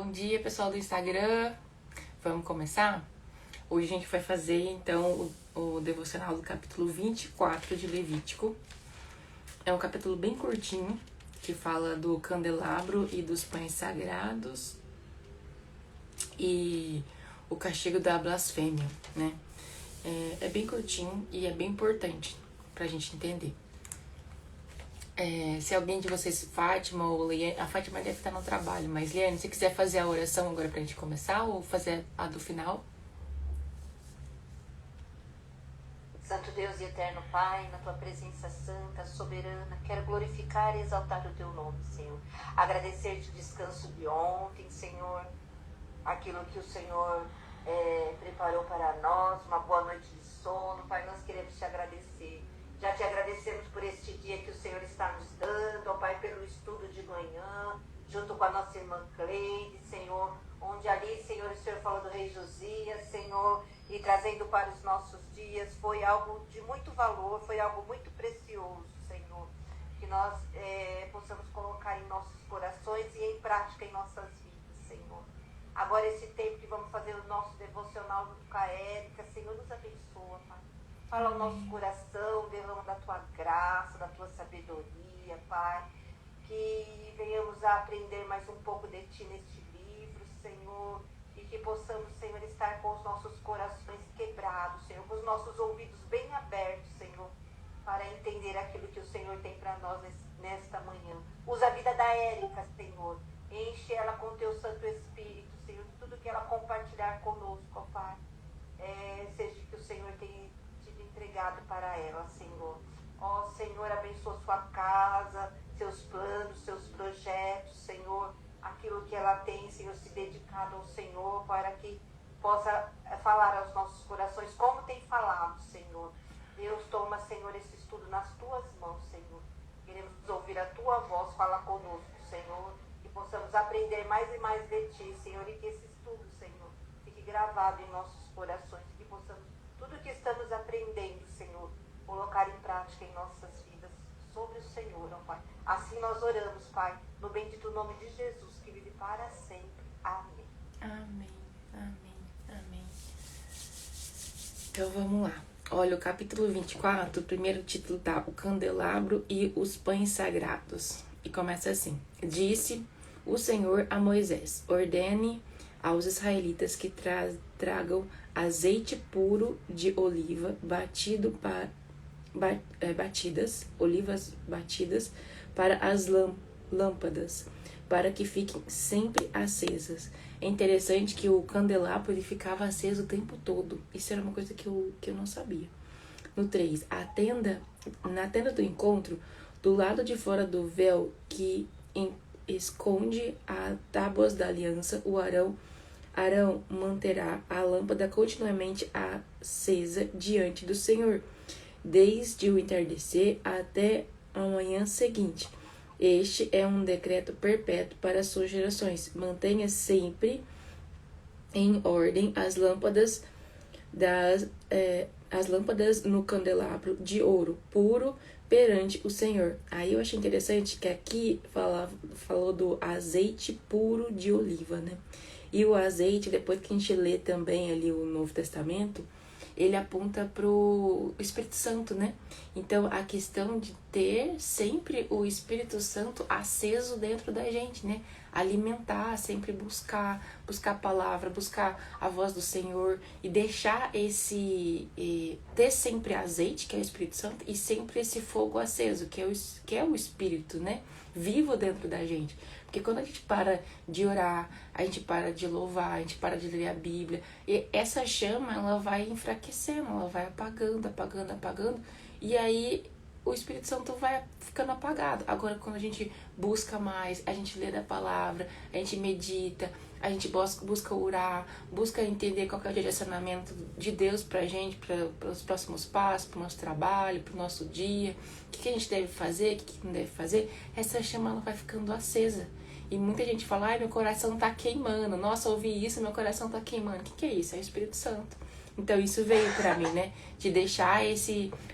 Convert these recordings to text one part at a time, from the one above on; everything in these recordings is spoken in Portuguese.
Bom dia, pessoal do Instagram. Vamos começar? Hoje a gente vai fazer, então, o devocional do capítulo 24 de Levítico. É um capítulo bem curtinho, que fala do candelabro e dos pães sagrados e o castigo da blasfêmia, né? É bem curtinho e é bem importante pra gente entender. Se alguém de vocês, Fátima ou Liane, a Fátima deve estar no trabalho, mas Liane, se quiser fazer a oração agora pra gente começar ou fazer a do final? Santo Deus e eterno Pai, na tua presença santa, soberana, quero glorificar e exaltar o teu nome, Senhor. Agradecer-te o descanso de ontem, Senhor, aquilo que o Senhor preparou para nós, uma boa noite de sono. Pai, nós queremos te agradecer. Já te agradecemos por este dia que o Senhor está nos dando, ó Pai, pelo estudo de manhã, junto com a nossa irmã Cleide, Senhor, onde ali, Senhor, o Senhor falou do rei Josias, Senhor, e trazendo para os nossos dias, foi algo de muito valor, foi algo muito precioso, Senhor, que nós possamos colocar em nossos corações e em prática em nossas vidas, Senhor. Agora esse tempo que vamos fazer o nosso devocional junto com a Érica, Senhor, nos abençoa, Pai. Fala ao nosso coração, derrama da tua graça, da tua sabedoria, Pai. Que venhamos a aprender mais um pouco de ti neste livro, Senhor. E que possamos, Senhor, estar com os nossos corações quebrados, Senhor. Com os nossos ouvidos bem abertos, Senhor. Para entender aquilo que o Senhor tem para nós nesta manhã. Usa a vida da Érica, Senhor. Enche ela com teu Santo Espírito, Senhor. Tudo que ela compartilhar conosco, ó Pai. Seja que o Senhor tenha entregado para ela, Senhor. Ó Senhor, abençoa sua casa, seus planos, seus projetos, Senhor, aquilo que ela tem, Senhor, se dedicado ao Senhor, para que possa falar aos nossos corações como tem falado, Senhor. Deus, toma, Senhor, esse estudo nas tuas mãos, Senhor. Queremos ouvir a tua voz, fala conosco, Senhor, que possamos aprender mais e mais de ti, Senhor, e que esse estudo, Senhor, fique gravado em nossos corações, que possamos tudo que estamos aprendendo, Senhor, colocar em prática em nossas vidas, sobre o Senhor, ó Pai. Assim nós oramos, Pai, no bendito nome de Jesus, que vive para sempre. Amém. Amém, amém, amém. Então vamos lá. Olha, o capítulo 24, o primeiro título tá O Candelabro e os Pães Sagrados. E começa assim. Disse o Senhor a Moisés: ordene aos israelitas que tragam azeite puro de oliva olivas batidas para as lâmpadas, para que fiquem sempre acesas. É interessante que o candelabro ele ficava aceso o tempo todo. Isso era uma coisa que eu não sabia. No 3, na tenda do encontro, do lado de fora do véu que esconde a tábuas da aliança, Arão manterá a lâmpada continuamente acesa diante do Senhor, desde o entardecer até a manhã seguinte. Este é um decreto perpétuo para as suas gerações. Mantenha sempre em ordem as lâmpadas no candelabro de ouro puro perante o Senhor. Aí eu achei interessante que aqui falou do azeite puro de oliva, né? E o azeite, depois que a gente lê também ali o Novo Testamento, ele aponta pro Espírito Santo, né? Então, a questão de ter sempre o Espírito Santo aceso dentro da gente, né? Alimentar, sempre buscar a palavra, buscar a voz do Senhor e deixar ter sempre azeite, que é o Espírito Santo, e sempre esse fogo aceso, que é o Espírito, né? Vivo dentro da gente. Porque quando a gente para de orar, a gente para de louvar, a gente para de ler a Bíblia, e essa chama, ela vai enfraquecendo, ela vai apagando, e aí o Espírito Santo vai ficando apagado. Agora, quando a gente busca mais, a gente lê da palavra, a gente medita, a gente busca orar, busca entender qual que é o direcionamento de Deus pra gente, para os próximos passos, pro nosso trabalho, pro nosso dia, o que a gente deve fazer, o que não deve fazer, essa chama ela vai ficando acesa. E muita gente fala, ai, meu coração tá queimando, nossa, ouvi isso, meu coração tá queimando. O que é isso? É o Espírito Santo. Então isso veio pra mim, né? De deixar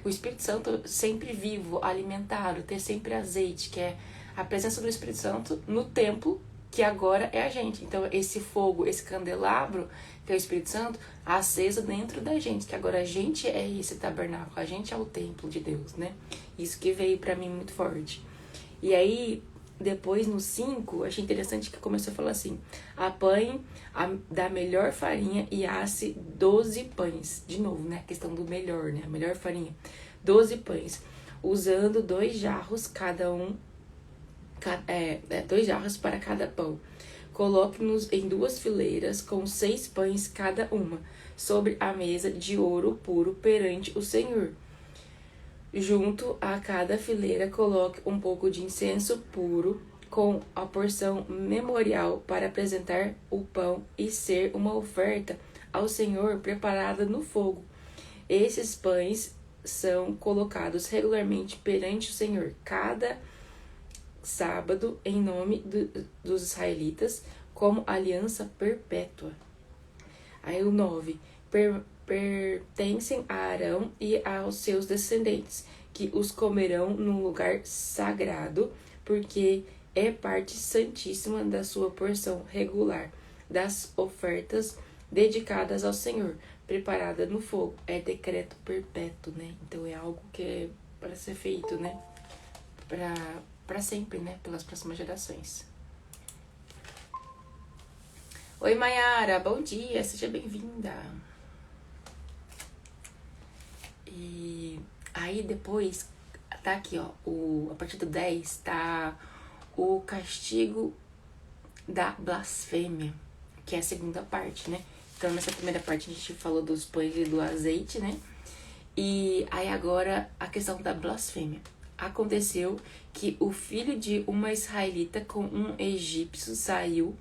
o Espírito Santo sempre vivo, alimentado, ter sempre azeite, que é a presença do Espírito Santo no templo, que agora é a gente. Então, esse fogo, esse candelabro, que é o Espírito Santo, aceso dentro da gente, que agora a gente é esse tabernáculo, a gente é o templo de Deus, né? Isso que veio pra mim muito forte. E aí, depois no 5, achei interessante que começou a falar assim: apanhe da melhor farinha e asse 12 pães. De novo, né? A questão do melhor, né? A melhor farinha. 12 pães, usando 2 jarros cada um, 2 jarros para cada pão. Coloque-nos em 2 fileiras com 6 pães cada uma, sobre a mesa de ouro puro perante o Senhor. Junto a cada fileira coloque um pouco de incenso puro com a porção memorial para apresentar o pão e ser uma oferta ao Senhor preparada no fogo. Esses pães são colocados regularmente perante o Senhor cada sábado em nome dos israelitas como aliança perpétua. Aí o 9. Pertencem a Arão e aos seus descendentes, que os comerão num lugar sagrado, porque é parte santíssima da sua porção regular, das ofertas dedicadas ao Senhor, preparada no fogo. É decreto perpétuo, né? Então é algo que é para ser feito, né? Para sempre, né? Pelas próximas gerações. Oi, Mayara, bom dia, seja bem-vinda. E aí depois, tá aqui, ó, a partir do 10, tá o castigo da blasfêmia, que é a segunda parte, né? Então, nessa primeira parte a gente falou dos pães e do azeite, né? E aí agora a questão da blasfêmia. Aconteceu que o filho de uma israelita com um egípcio saiu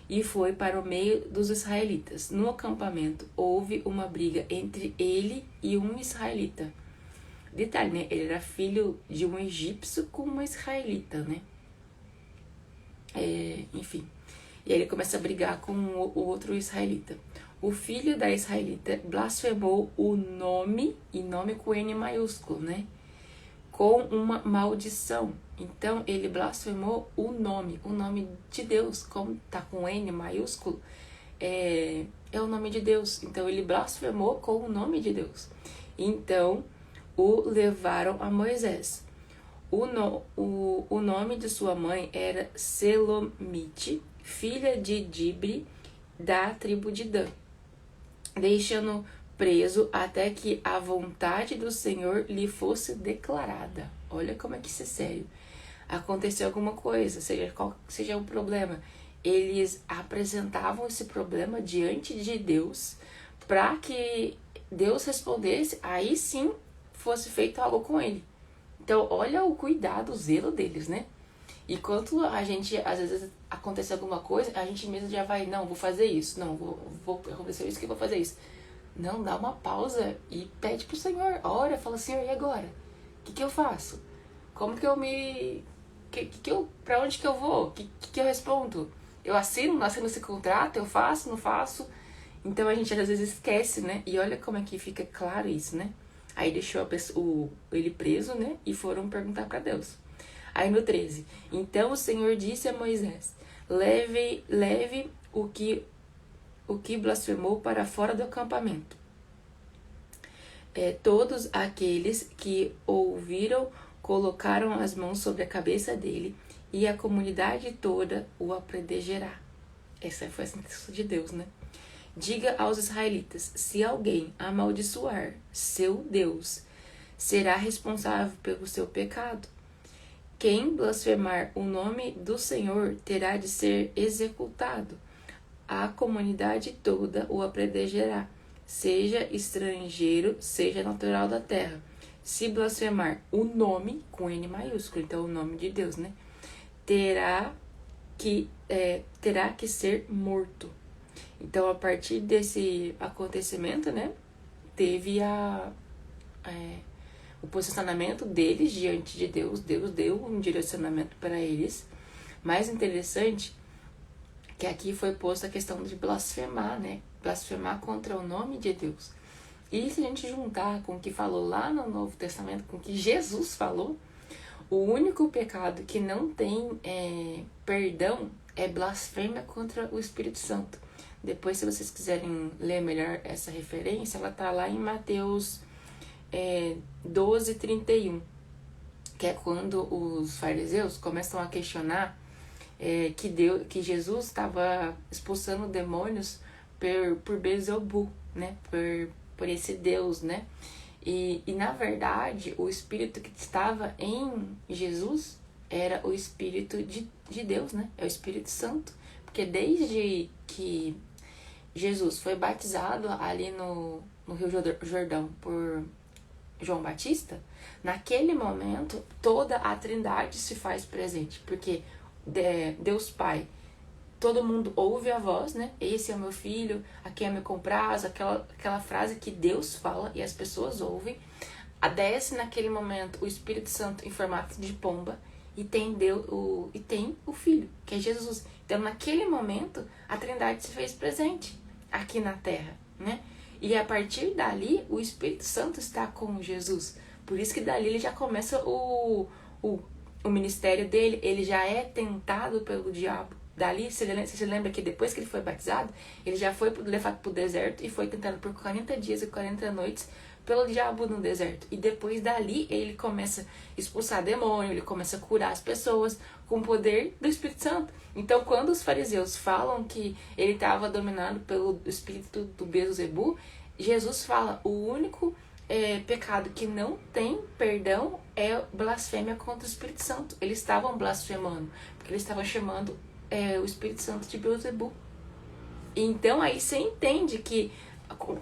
e foi para o meio dos israelitas. No acampamento houve uma briga entre ele e um israelita. Detalhe, né? Ele era filho de um egípcio com uma israelita, né? Enfim. E aí ele começa a brigar com o outro israelita. O filho da israelita blasfemou o nome, e nome com N maiúsculo, né? Com uma maldição. Então, ele blasfemou o nome de Deus, como tá com N maiúsculo, é o nome de Deus. Então, ele blasfemou com o nome de Deus. Então, o levaram a Moisés. O nome de sua mãe era Selomite, filha de Dibre, da tribo de Dan, deixando preso até que a vontade do Senhor lhe fosse declarada. Olha como é que isso é sério. Aconteceu alguma coisa, seja qual seja o problema. Eles apresentavam esse problema diante de Deus para que Deus respondesse, aí sim fosse feito algo com ele. Então, olha o cuidado, o zelo deles, né? E quando a gente, às vezes, acontece alguma coisa, a gente mesmo já vai, não, vou fazer isso, não, vou acontecer isso que eu vou fazer isso. Não, dá uma pausa e pede pro Senhor, ora, fala, Senhor, e agora? O que eu faço? Como que eu me... pra onde que eu vou? O que eu respondo? Eu assino, não assino esse contrato? Eu faço, não faço? Então a gente às vezes esquece, né? E olha como é que fica claro isso, né? Aí deixou ele preso, né? E foram perguntar para Deus. Aí no 13. Então o Senhor disse a Moisés, leve o que blasfemou para fora do acampamento. Todos aqueles que ouviram colocaram as mãos sobre a cabeça dele e a comunidade toda o apedrejará. Essa foi a sentença de Deus, né? Diga aos israelitas, se alguém amaldiçoar seu Deus, será responsável pelo seu pecado. Quem blasfemar o nome do Senhor terá de ser executado. A comunidade toda o apedrejará, seja estrangeiro, seja natural da terra. Se blasfemar o nome, com N maiúsculo, então o nome de Deus, né? Terá que ser morto. Então, a partir desse acontecimento, né? Teve o posicionamento deles diante de Deus. Deus deu um direcionamento para eles. Mais interessante que aqui foi posta a questão de blasfemar, né? Blasfemar contra o nome de Deus. E se a gente juntar com o que falou lá no Novo Testamento, com o que Jesus falou, o único pecado que não tem perdão é blasfêmia contra o Espírito Santo. Depois, se vocês quiserem ler melhor essa referência, ela tá lá em Mateus 12:31, que é quando os fariseus começam a questionar que Jesus estava expulsando demônios por Beelzebul, né? Por esse Deus, né? E na verdade, o Espírito que estava em Jesus era o Espírito de Deus, né? É o Espírito Santo. Porque desde que Jesus foi batizado ali no Rio Jordão por João Batista, naquele momento toda a Trindade se faz presente. Porque Deus Pai, todo mundo ouve a voz, né? Esse é o meu filho, a quem eu me comprazo, aquela frase que Deus fala e as pessoas ouvem. Desce naquele momento o Espírito Santo em formato de pomba e tem o Filho, que é Jesus. Então, naquele momento, a Trindade se fez presente aqui na Terra, né? E a partir dali, o Espírito Santo está com Jesus. Por isso que dali ele já começa o ministério dele, ele já é tentado pelo diabo. Dali, você lembra que depois que ele foi batizado, ele já foi levado para o deserto e foi tentado por 40 dias e 40 noites pelo diabo no deserto. E depois dali, ele começa a expulsar demônio, ele começa a curar as pessoas com o poder do Espírito Santo. Então, quando os fariseus falam que ele estava dominado pelo espírito do Beelzebul, Jesus fala, o único pecado que não tem perdão é blasfêmia contra o Espírito Santo. Eles estavam blasfemando, porque eles estavam chamando o Espírito Santo de Beelzebul. Então aí você entende que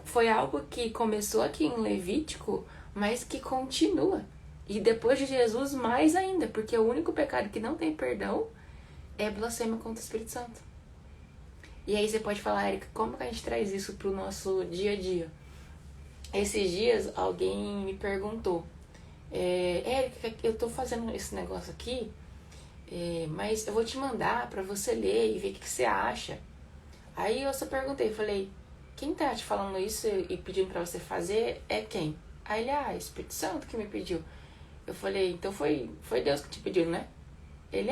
foi algo que começou aqui em Levítico, mas que continua. E depois de Jesus, mais ainda, porque o único pecado que não tem perdão é blasfêmia contra o Espírito Santo. E aí você pode falar, Érica, como que a gente traz isso pro nosso dia a dia? Esses dias alguém me perguntou, Érica, eu tô fazendo esse negócio aqui, mas eu vou te mandar pra você ler e ver o que você acha. Aí eu só perguntei, falei, quem tá te falando isso e pedindo pra você fazer é quem? Aí ele, Espírito Santo que me pediu. Eu falei, então foi Deus que te pediu, né? Ele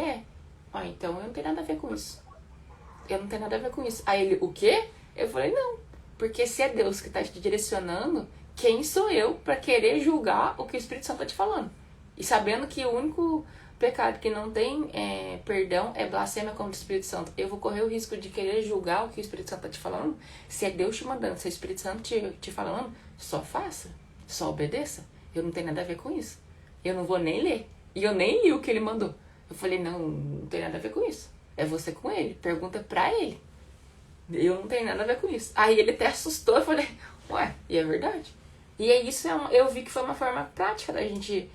então eu não tenho nada a ver com isso. Eu não tenho nada a ver com isso. Aí ele, o quê? Eu falei, não. Porque se é Deus que tá te direcionando, quem sou eu pra querer julgar o que o Espírito Santo tá te falando? E sabendo que o único pecado que não tem perdão é blasfêmia contra o Espírito Santo. Eu vou correr o risco de querer julgar o que o Espírito Santo tá te falando? Se é Deus te mandando, se é o Espírito Santo te falando, só faça, só obedeça. Eu não tenho nada a ver com isso. Eu não vou nem ler. E eu nem li o que ele mandou. Eu falei, não tem nada a ver com isso. É você com ele, pergunta pra ele. Eu não tenho nada a ver com isso. Aí ele até assustou, eu falei, e é verdade. E é isso, eu vi que foi uma forma prática da gente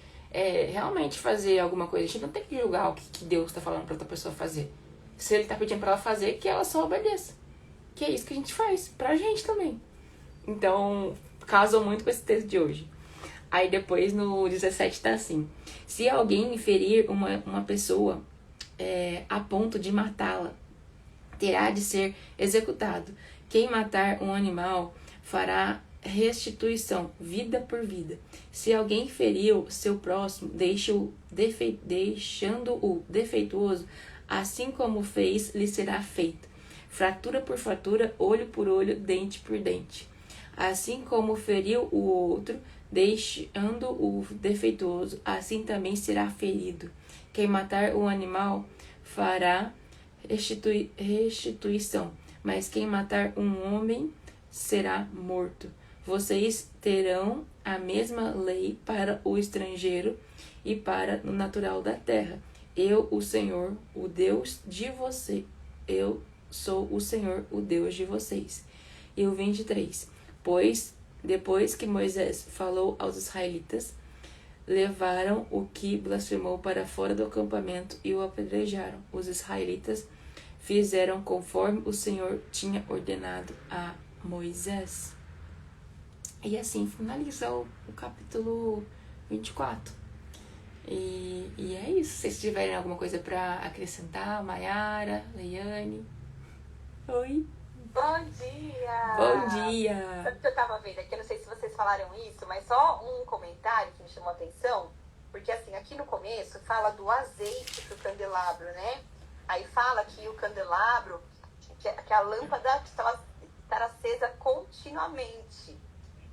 realmente fazer alguma coisa. A gente não tem que julgar o que Deus tá falando pra outra pessoa fazer. Se ele tá pedindo pra ela fazer, que ela só obedeça. Que é isso que a gente faz, pra gente também. Então, casou muito com esse texto de hoje. Aí depois no 17 tá assim, se alguém ferir uma pessoa a ponto de matá-la, terá de ser executado. Quem matar um animal fará restituição, vida por vida. Se alguém feriu seu próximo, deixando-o defeituoso, assim como fez, lhe será feito. Fratura por fratura, olho por olho, dente por dente. Assim como feriu o outro, deixando-o defeituoso, assim também será ferido. Quem matar um animal fará restituição, mas quem matar um homem será morto. Vocês terão a mesma lei para o estrangeiro e para o natural da terra. Eu, o Senhor, o Deus de você, eu sou o Senhor, o Deus de vocês. E o 23. Pois, depois que Moisés falou aos israelitas, levaram o que blasfemou para fora do acampamento e o apedrejaram. Os israelitas fizeram conforme o Senhor tinha ordenado a Moisés. E assim finaliza o capítulo 24. E é isso. Se vocês tiverem alguma coisa para acrescentar, Maiara, Leiane. Oi. Bom dia! Bom dia! Sabe o que eu tava vendo aqui? Eu não sei se vocês falaram isso, mas só um comentário que me chamou a atenção. Porque assim, aqui no começo fala do azeite pro candelabro, né? Aí fala que o candelabro, que a lâmpada precisava estar acesa continuamente.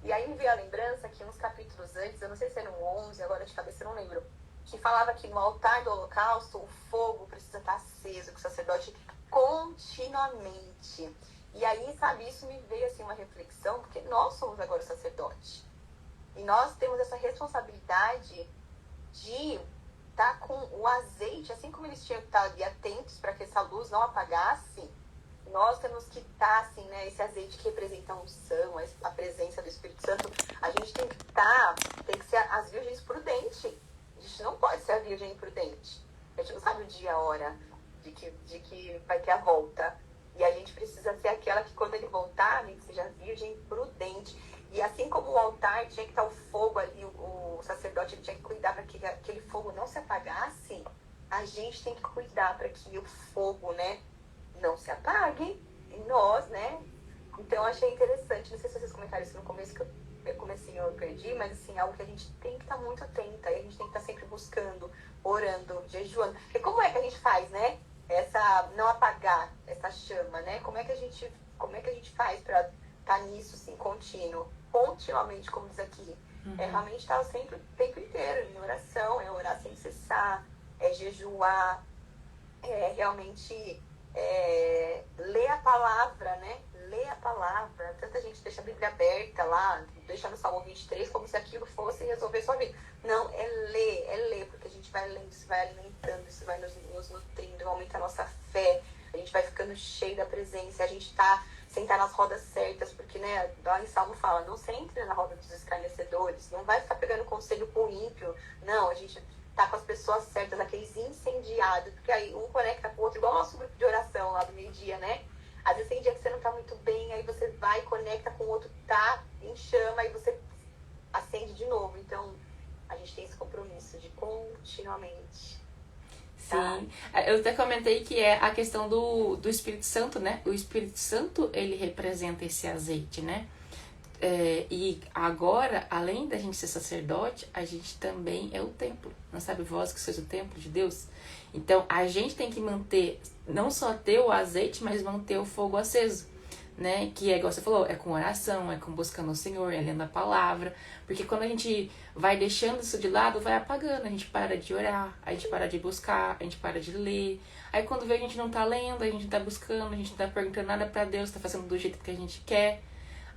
E aí me veio a lembrança que uns capítulos antes, eu não sei se era no 11, agora de cabeça eu não lembro, que falava que no altar do holocausto o fogo precisa estar aceso, que o sacerdote continuamente. E aí, sabe, isso me veio assim uma reflexão, porque nós somos agora o sacerdote. E nós temos essa responsabilidade de estar com o azeite, assim como eles tinham que estar ali atentos para que essa luz não apagasse, nós temos que estar, assim, né, esse azeite que representa a unção, a presença do Espírito Santo, a gente tem que ser as virgens prudentes. A gente não pode ser a virgem imprudente. A gente não sabe o dia, a hora de que vai ter a volta. E a gente precisa ser aquela que, quando ele voltar, que seja virgem prudente. E assim como o altar tinha que estar o fogo ali, o sacerdote ele tinha que cuidar para que aquele fogo não se apagasse, a gente tem que cuidar para que o fogo, né, não se apague em nós, né? Então eu achei interessante, não sei se vocês comentaram isso no começo, que eu comecei, eu perdi, mas assim, é algo que a gente tem que estar muito atenta, e a gente tem que estar sempre buscando, orando, jejuando. Porque como é que a gente faz, né? Não apagar essa chama, né? Como é que a gente faz para estar nisso, assim, continuamente, como diz aqui? É realmente estar sempre, o tempo inteiro em oração, é orar sem cessar, é jejuar, é realmente ler a palavra, né? Ler a palavra. Tanta gente deixa a Bíblia aberta lá, deixa no Salmo 23 como se aquilo fosse resolver sua vida. Não, é ler, porque a gente vai lendo, isso vai alimentando, isso vai nos nutrindo, aumenta a nossa fé, a gente vai ficando cheio da presença, a gente sentar nas rodas certas, porque, né, lá em Salmo fala, não sente na roda dos escarnecedores, não vai ficar pegando conselho com o ímpio, não, a gente tá com as pessoas certas, aqueles incendiados, porque aí um conecta com o outro, igual o nosso grupo de oração lá do meio-dia, né? Às vezes tem dia que você não tá muito bem, aí você vai, conecta com o outro, tá em chama, aí você acende de novo. Então, a gente tem esse compromisso de continuamente. Sim, eu até comentei que é a questão do Espírito Santo, né? O Espírito Santo, ele representa esse azeite, né? E agora, além da gente ser sacerdote, a gente também é o templo. Não sabe vós que sois o templo de Deus? Então, a gente tem que manter, não só ter o azeite, mas manter o fogo aceso, né? Que é igual você falou, é com oração, é com buscando o Senhor, é lendo a palavra. Porque quando a gente vai deixando isso de lado, vai apagando. A gente para de orar, a gente para de buscar, a gente para de ler. Aí quando vê, a gente não tá lendo, a gente não tá buscando, a gente não tá perguntando nada pra Deus, tá fazendo do jeito que a gente quer.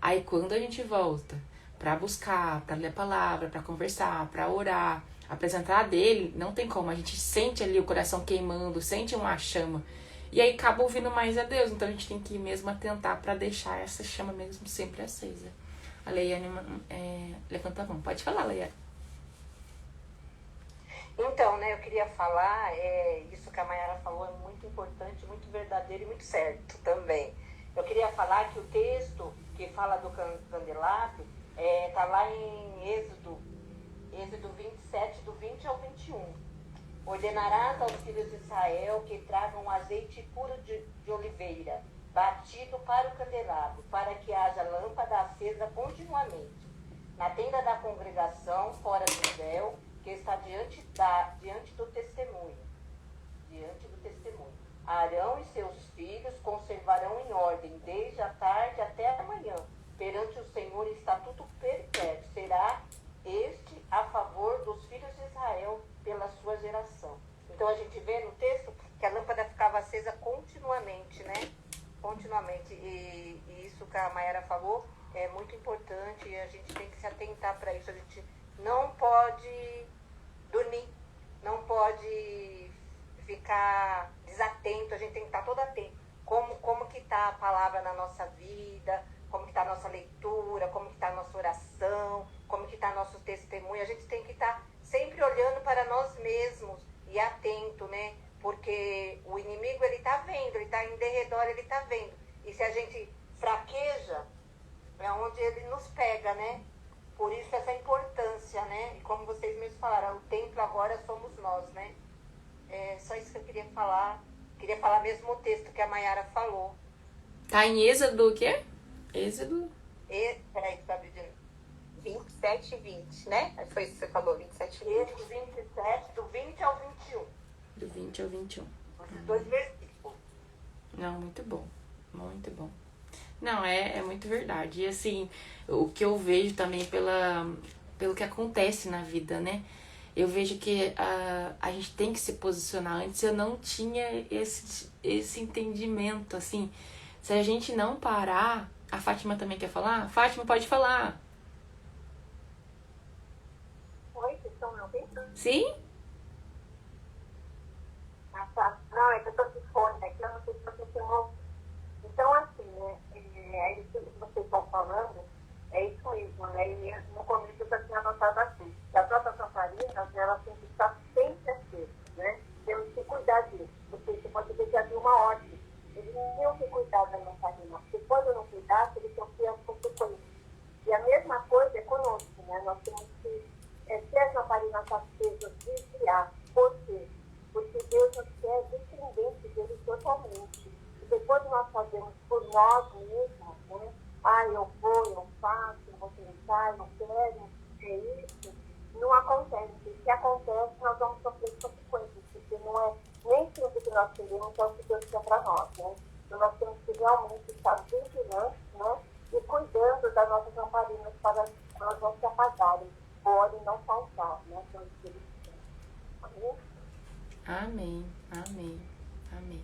Aí quando a gente volta pra buscar, pra ler a palavra, pra conversar, pra orar, apresentar a dele, não tem como. A gente sente ali o coração queimando, sente uma chama. E aí acaba ouvindo mais a Deus. Então a gente tem que mesmo atentar pra deixar essa chama mesmo sempre acesa. A Leiane levanta a mão. Pode falar, Leiane. Então, né, eu queria falar, isso que a Mayara falou é muito importante, muito verdadeiro e muito certo também. Eu queria falar que o texto que fala do candelabro está lá em Êxodo 27, do 20 ao 21. Ordenarás aos filhos de Israel que tragam azeite puro de oliveira, batido para o candelabro, para que haja lâmpada acesa continuamente. Na tenda da congregação, fora do véu, que está diante do testemunho. Arão e seus filhos conservarão em ordem, desde a tarde até a manhã, perante o Senhor, estatuto perpétuo. Será este a favor dos filhos de Israel pela sua geração. Então a gente vê no texto que a lâmpada ficava acesa continuamente, né? Continuamente. E isso que a Mayara falou é muito importante e a gente tem que se atentar para isso. A gente não pode dormir, não pode ficar desatento, a gente tem que estar todo atento. Como que está a palavra na nossa vida, como que está a nossa leitura, como que está a nossa oração, como que está nosso testemunho. A gente tem que estar sempre olhando para nós mesmos e atento, né? Porque o inimigo, ele está vendo, ele está em derredor, ele está vendo. E se a gente fraqueja, é onde ele nos pega, né? Por isso essa importância, né? E como vocês mesmos falaram, o templo agora somos nós, né? É só isso que eu queria falar. Queria falar mesmo o texto que a Mayara falou. Tá em Êxodo o quê? Êxodo? Peraí, que eu abri de 27 e 20, né? Foi isso que você falou, 27 e 20. Êxodo 27, do 20 ao 21. Do 20 ao 21. Os dois versículos. Não, muito bom. Muito bom. Não, é muito verdade. E assim, o que eu vejo também pelo que acontece na vida, né? Eu vejo que a gente tem que se posicionar. Antes eu não tinha esse entendimento, assim. Se a gente não parar... A Fátima também quer falar? Fátima, pode falar. Oi, vocês estão me ouvindo? Sim? Ah, tá. Não, é que eu tô com fone aqui, eu não sei se vocês estão ouvindo. Então, assim, né, é isso que vocês estão falando, é isso mesmo, né? E no começo eu já tinha anotado assim, que a própria Camparinas, ela tem que estar sempre acesa, né? Temos que cuidar disso, porque você pode ver que havia uma ordem. Eles tinham que cuidar da lamparina, porque quando não cuidasse, eles sofriam as consequências. E a mesma coisa é conosco, né? Nós temos que ter as lamparinas acesas, vigiar. Por quê? Porque Deus nos quer dependente dele totalmente. E depois nós fazemos por nós mesmos, né? Ah, eu vou, eu faço, eu vou tentar, eu quero, é isso. Não acontece. Se acontece, nós vamos sofrer consequências, porque não é nem sempre que nós queremos, é o que Deus quer para nós, né? Então nós temos que realmente estar vigilantes, né? E cuidando das nossas lamparinas para elas não se apagarem, podem não faltar, né? Então, amém? Amém, amém, amém.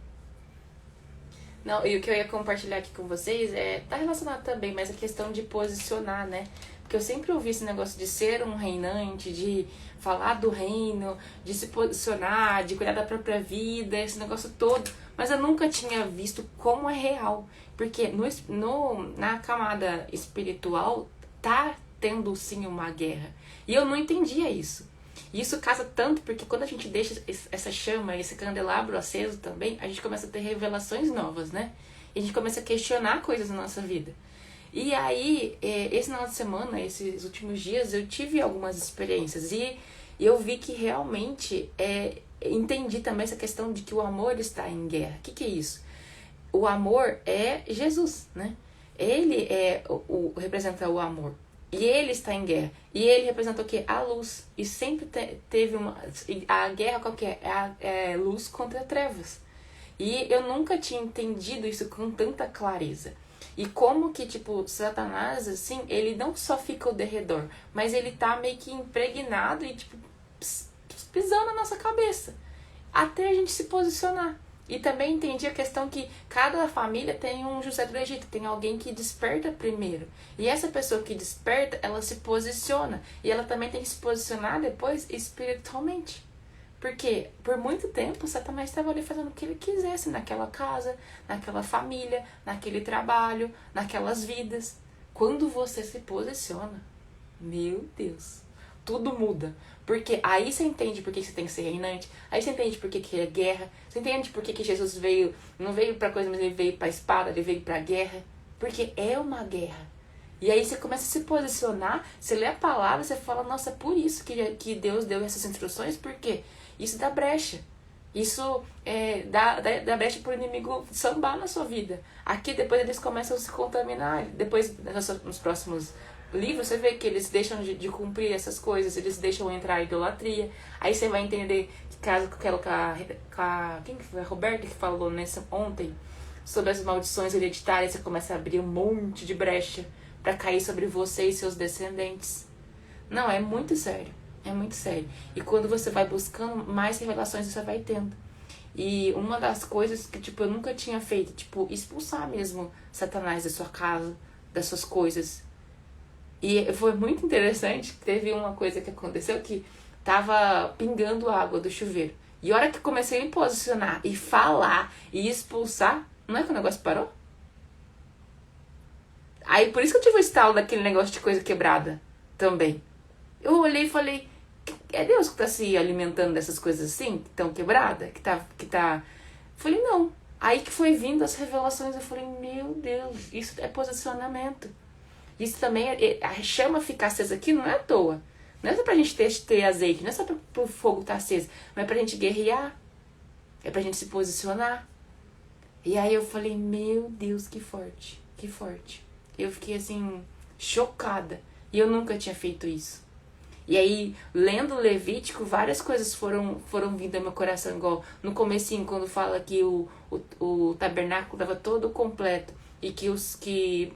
Não, e o que eu ia compartilhar aqui com vocês tá relacionado também, mas a questão de posicionar, né? Porque eu sempre ouvi esse negócio de ser um reinante, de falar do reino, de se posicionar, de cuidar da própria vida, esse negócio todo. Mas eu nunca tinha visto como é real. Porque na camada espiritual tá tendo sim uma guerra. E eu não entendia isso. E isso casa tanto porque quando a gente deixa essa chama, esse candelabro aceso também, a gente começa a ter revelações novas, né? E a gente começa a questionar coisas na nossa vida. E aí, esse final de semana, esses últimos dias, eu tive algumas experiências e eu vi que realmente entendi também essa questão de que o amor está em guerra. O que é isso? O amor é Jesus, né? Ele representa o amor. E ele está em guerra. E ele representa o quê? A luz. E sempre teve uma... A guerra qual que é? É luz contra trevas. E eu nunca tinha entendido isso com tanta clareza. E como que, tipo, Satanás, assim, ele não só fica ao derredor, mas ele tá meio que impregnado e, tipo, pisando na nossa cabeça. Até a gente se posicionar. E também entendi a questão que cada família tem um José do Egito, tem alguém que desperta primeiro. E essa pessoa que desperta, ela se posiciona. E ela também tem que se posicionar depois espiritualmente. Porque por muito tempo Satanás estava ali fazendo o que ele quisesse naquela casa, naquela família, naquele trabalho, naquelas vidas. Quando você se posiciona, meu Deus, tudo muda. Porque aí você entende por que você tem que ser reinante, aí você entende por que é guerra, você entende por que Jesus veio, não veio pra coisa, mas ele veio pra espada, ele veio pra guerra. Porque é uma guerra. E aí você começa a se posicionar, você lê a palavra, você fala, nossa, é por isso que Deus deu essas instruções, porque isso dá brecha. Isso dá brecha pro inimigo sambar na sua vida. Aqui depois eles começam a se contaminar. Depois, nos próximos livros, você vê que eles deixam de cumprir essas coisas, eles deixam entrar a idolatria. Aí você vai entender que caso quem que foi? A Roberta que falou ontem sobre as maldições hereditárias, você começa a abrir um monte de brecha para cair sobre você e seus descendentes. Não, é muito sério. É muito sério. E quando você vai buscando, mais revelações você vai tendo. E uma das coisas que, tipo, eu nunca tinha feito, tipo, expulsar mesmo Satanás da sua casa, das suas coisas. E foi muito interessante, teve uma coisa que aconteceu que tava pingando água do chuveiro. E a hora que comecei a me posicionar e falar e expulsar, não é que o negócio parou? Aí por isso que eu tive o estalo daquele negócio de coisa quebrada também. Eu olhei e falei, é Deus que tá se alimentando dessas coisas assim, que estão quebradas, que tá... Falei, não. Aí que foi vindo as revelações, eu falei, meu Deus, isso é posicionamento. Isso também, a chama ficar acesa aqui não é à toa. Não é só pra gente ter azeite, não é só pro fogo estar aceso, mas é pra gente guerrear, é pra gente se posicionar. E aí eu falei, meu Deus, que forte, que forte. Eu fiquei assim, chocada. E eu nunca tinha feito isso. E aí, lendo Levítico, várias coisas foram vindo ao meu coração, igual no comecinho, quando fala que o tabernáculo estava todo completo e que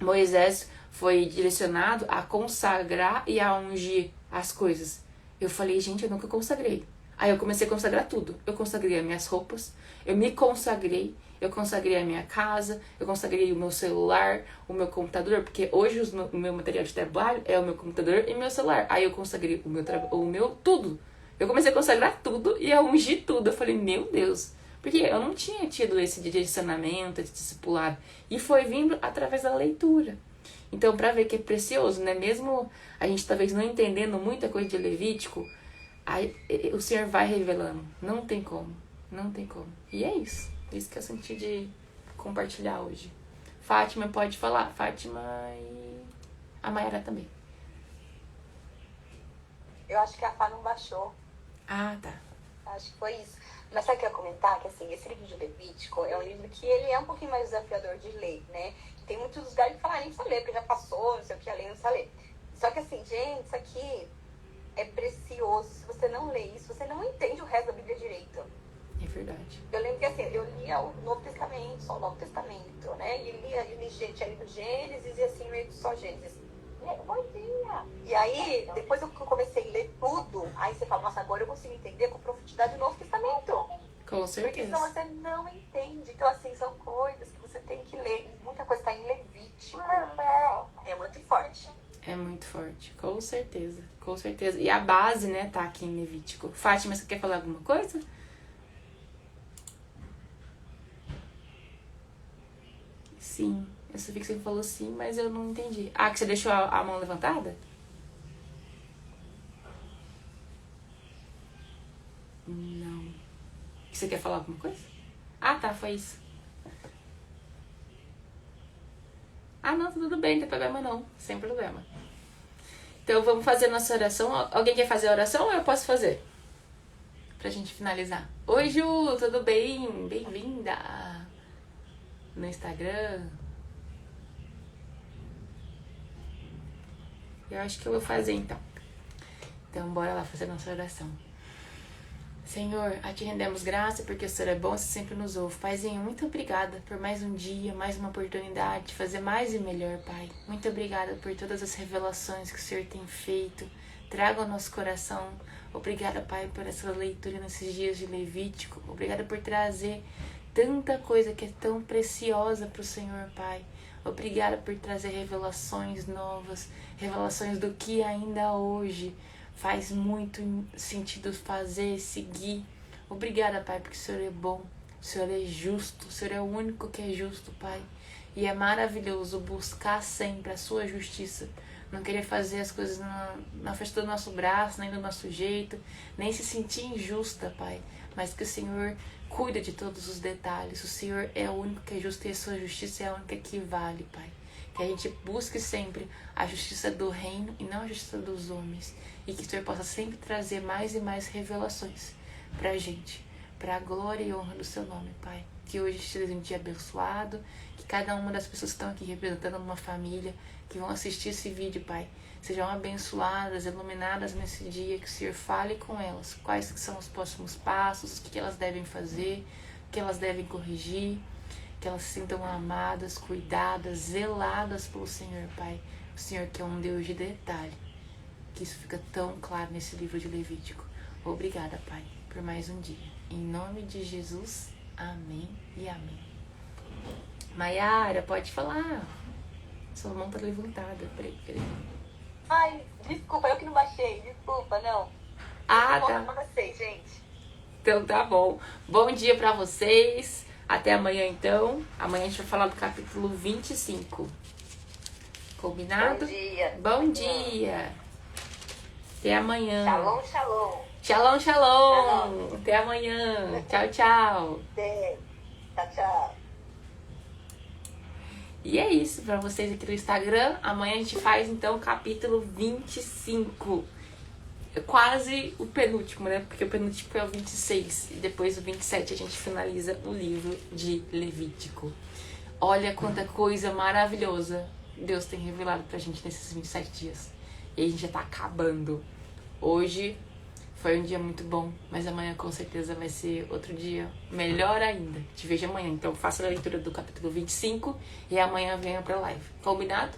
Moisés foi direcionado a consagrar e a ungir as coisas. Eu falei, gente, eu nunca consagrei. Aí eu comecei a consagrar tudo. Eu consagrei as minhas roupas, eu me consagrei, eu consagrei a minha casa, eu consagrei o meu celular, o meu computador, porque hoje o meu material de trabalho é o meu computador e meu celular. Aí eu consagrei o meu tudo. Eu comecei a consagrar tudo e a ungir tudo. Eu falei, meu Deus. Porque eu não tinha tido esse direcionamento, esse discipulado. E foi vindo através da leitura. Então, pra ver que é precioso, né? Mesmo a gente talvez não entendendo muita coisa de Levítico, aí, o Senhor vai revelando. Não tem como. Não tem como. E é isso. Isso que eu senti de compartilhar hoje. Fátima pode falar. Fátima e a Mayara também. Eu acho que a Fá não baixou. Ah, tá. Acho que foi isso. Mas sabe o que eu ia comentar? Que assim, esse livro de Levítico é um livro que ele é um pouquinho mais desafiador de ler, né? Tem muitos lugares que falam, nem precisa ler, porque já passou, não sei o que, além não precisa ler. Só que assim, gente, isso aqui é precioso. Se você não lê isso, você não entende o resto da Bíblia direito. É verdade. Eu lembro que assim, eu lia o Novo Testamento, só o Novo Testamento, né? E tinha lido Gênesis e assim, meio que só Gênesis. Bom dia! E aí, depois eu comecei a ler tudo, aí você fala, nossa, agora eu consigo entender com profundidade o Novo Testamento. Com certeza. Porque senão você não entende. Então, assim, são coisas que você tem que ler. Muita coisa está em Levítico. É muito forte. É muito forte, com certeza. Com certeza. E a base, né, tá aqui em Levítico. Fátima, você quer falar alguma coisa? Sim. Eu só vi que você falou sim, mas eu não entendi. Ah, que você deixou a mão levantada? Não. Você quer falar alguma coisa? Ah, tá, foi isso. Ah, não, tudo bem, não tem problema não. Sem problema. Então vamos fazer nossa oração. Alguém quer fazer a oração ou eu posso fazer? Pra gente finalizar. Oi, Ju, tudo bem? Bem-vinda no Instagram. Eu acho que eu vou fazer então. Então bora lá fazer nossa oração. Senhor, a Ti rendemos graça porque o Senhor é bom e sempre nos ouve. Paizinho, muito obrigada por mais um dia, mais uma oportunidade de fazer mais e melhor, Pai. Muito obrigada por todas as revelações que o Senhor tem feito. Traga ao nosso coração. Obrigada, Pai, por essa leitura nesses dias de Levítico. Obrigada por trazer tanta coisa que é tão preciosa para o Senhor, Pai. Obrigada por trazer revelações novas, revelações do que ainda hoje faz muito sentido fazer, seguir. Obrigada, Pai, porque o Senhor é bom, o Senhor é justo, o Senhor é o único que é justo, Pai. E é maravilhoso buscar sempre a sua justiça. Não querer fazer as coisas na frente do nosso braço, nem do nosso jeito, nem se sentir injusta, Pai. Mas que o Senhor cuida de todos os detalhes. O Senhor é o único que é justo e a sua justiça é a única que vale, Pai. Que a gente busque sempre a justiça do reino e não a justiça dos homens. E que o Senhor possa sempre trazer mais e mais revelações pra gente, pra glória e honra do seu nome, Pai. Que hoje seja um dia abençoado, que cada uma das pessoas que estão aqui representando uma família, que vão assistir esse vídeo, Pai, sejam abençoadas, iluminadas nesse dia, que o Senhor fale com elas, quais que são os próximos passos, o que elas devem fazer, o que elas devem corrigir, que elas se sintam amadas, cuidadas, zeladas pelo Senhor, Pai. O Senhor que é um Deus de detalhe, que isso fica tão claro nesse livro de Levítico. Obrigada, Pai, por mais um dia. Em nome de Jesus, amém e amém. Mayara, pode falar. Sua mão tá levantada. Peraí. Ai, desculpa, eu que não baixei. Desculpa, não. Ah, tá. Pra vocês, gente. Então tá bom. Bom dia pra vocês. Até amanhã, então. Amanhã a gente vai falar do capítulo 25. Combinado? Bom dia. Bom dia. Até amanhã. Shalom, shalom. Shalom, shalom. Até amanhã. Tchau, tchau. Até. Tchau, tchau. E é isso pra vocês aqui no Instagram. Amanhã a gente faz então o capítulo 25. Quase o penúltimo, né? Porque o penúltimo é o 26. E depois o 27 a gente finaliza o livro de Levítico. Olha quanta coisa maravilhosa Deus tem revelado pra gente nesses 27 dias. E a gente já tá acabando. Hoje foi um dia muito bom, mas amanhã com certeza vai ser outro dia melhor ainda. Te vejo amanhã. Então faça a leitura do capítulo 25 e amanhã venha pra live. Combinado?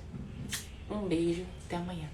Um beijo, até amanhã.